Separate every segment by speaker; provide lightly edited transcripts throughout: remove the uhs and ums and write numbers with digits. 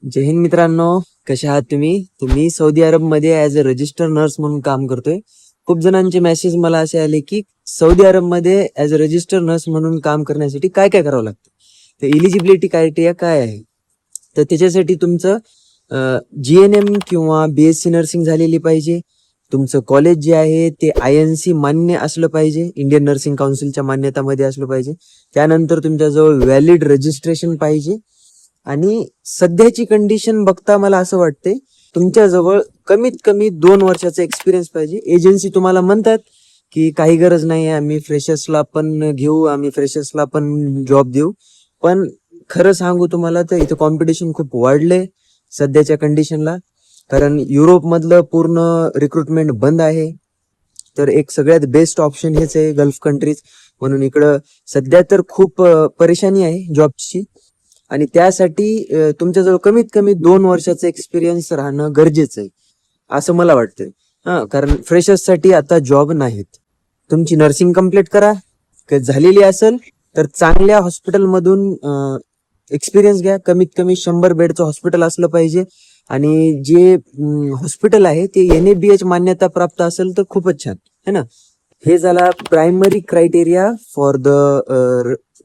Speaker 1: जय हिंद मित्रांनो, कसे आहात तुम्ही? मी सौदी अरब मध्ये ऍज अ रजिस्टर नर्स म्हणून काम करतोय. खूप जणांचे मेसेज मला असे आले की सौदी अरब मध्ये ऍज अ रजिस्टर नर्स म्हणून काम करण्यासाठी काय काय करावं लागतं, तर इलिजिबिलिटी क्रायटेरिया काय आहे. तर त्याच्यासाठी तुमचं GNM किंवा BSc नर्सिंग झालेली पाहिजे. तुमचं कॉलेज जे आहे ते INC मान्य असलं पाहिजे, इंडियन नर्सिंग काउन्सिलच्या मान्यतामध्ये असलं पाहिजे. त्यानंतर तुमच्याजवळ व्हॅलिड रजिस्ट्रेशन पाहिजे. आणि सध्याची कंडिशन बघता मला असं वाटते तुमच्याजवळ कमीत कमी 2 वर्षाचा एक्सपिरियन्स पाहिजे. एजन्सी तुम्हाला म्हणतात की काही गरज नाही आहे, आम्ही फ्रेशर्सला पण घेऊ, आम्ही फ्रेशर्सला पण जॉब देऊ. पण खरं सांगू तुम्हाला तर इथं कॉम्पिटिशन खूप वाढले सध्याच्या कंडिशनला, कारण युरोपमधलं पूर्ण रिक्रुटमेंट बंद आहे. तर एक सगळ्यात बेस्ट ऑप्शन हेच आहे गल्फ कंट्रीज. म्हणून इकडं सध्या तर खूप परेशानी आहे जॉबची. आणि त्यासाठी तुमच्याजवळ कमीत कमी 2 वर्षाचा एक्सपिरियन्स राहणं गरजेचं आहे असं मला वाटतंय. कारण फ्रेशर्ससाठी आता जॉब नाहीत. तुमची नर्सिंग कंप्लीट करा, झालेली असेल तर चांगल्या हॉस्पिटलमधून एक्सपिरियन्स घ्या. कमीत कमी 100 बेडचं हॉस्पिटल असलं पाहिजे. आणि जे हॉस्पिटल आहे ते NABH मान्यता प्राप्त असेल तर खूपच छान है ना. हे झाला primary criteria for the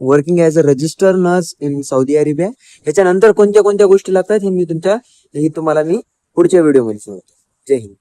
Speaker 1: working as a register nurse in Saudi Arabia. ह्याच्यानंतर कोणत्या कोणत्या गोष्टी लागतात हे तुम्हाला मी पुढच्या व्हिडिओमध्ये सांगतो. जय हिंद.